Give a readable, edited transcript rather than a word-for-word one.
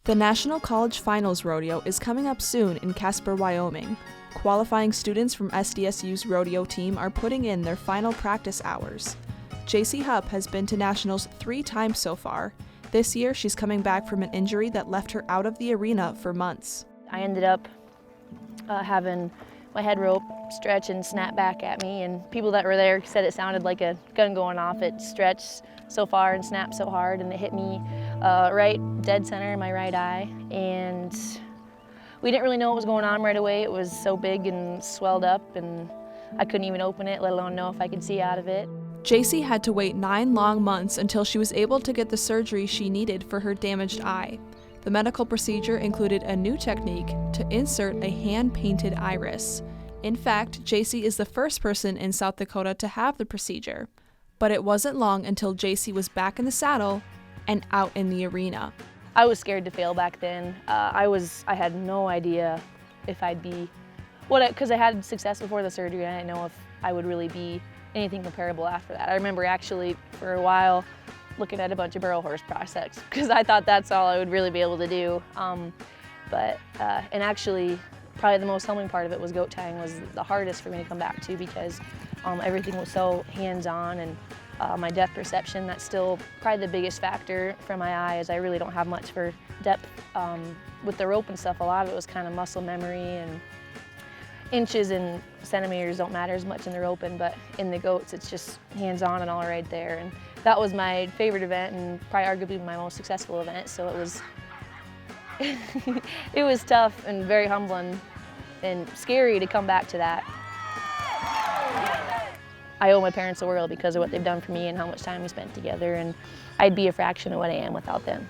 The National College Finals Rodeo is coming up soon in Casper, Wyoming. Qualifying students from SDSU's rodeo team are putting in their final practice hours. Jacey Hupp has been to nationals 3 times so far. This year, she's coming back from an injury that left her out of the arena for months. I ended up having my head rope stretch and snap back at me, and people that were there said it sounded like a gun going off. It stretched so far and snapped so hard, and it hit me right dead center in my right eye. And we didn't really know what was going on right away. It was so big and swelled up, and I couldn't even open it, let alone know if I could see out of it. Jacey had to wait 9 long months until she was able to get the surgery she needed for her damaged eye. The medical procedure included a new technique to insert a hand-painted iris. In fact, Jacey is the first person in South Dakota to have the procedure. But it wasn't long until Jacey was back in the saddle and out in the arena. I was scared to fail back then. I had no idea if I'd be, because I had success before the surgery, and I didn't know if I would really be anything comparable after that. I remember actually for a while looking at a bunch of barrel horse prospects because I thought that's all I would really be able to do. And actually, probably the most humbling part of it was goat tying was the hardest for me to come back to because everything was so hands-on, and my depth perception, that's still probably the biggest factor for my eye, is I really don't have much for depth. With the rope and stuff, a lot of it was kind of muscle memory, and inches and centimeters don't matter as much in the roping, but in the goats it's just hands-on and all right there. And that was my favorite event and probably arguably my most successful event, so it was it was tough and very humbling and scary to come back to that. I owe my parents the world because of what they've done for me and how much time we spent together, and I'd be a fraction of what I am without them.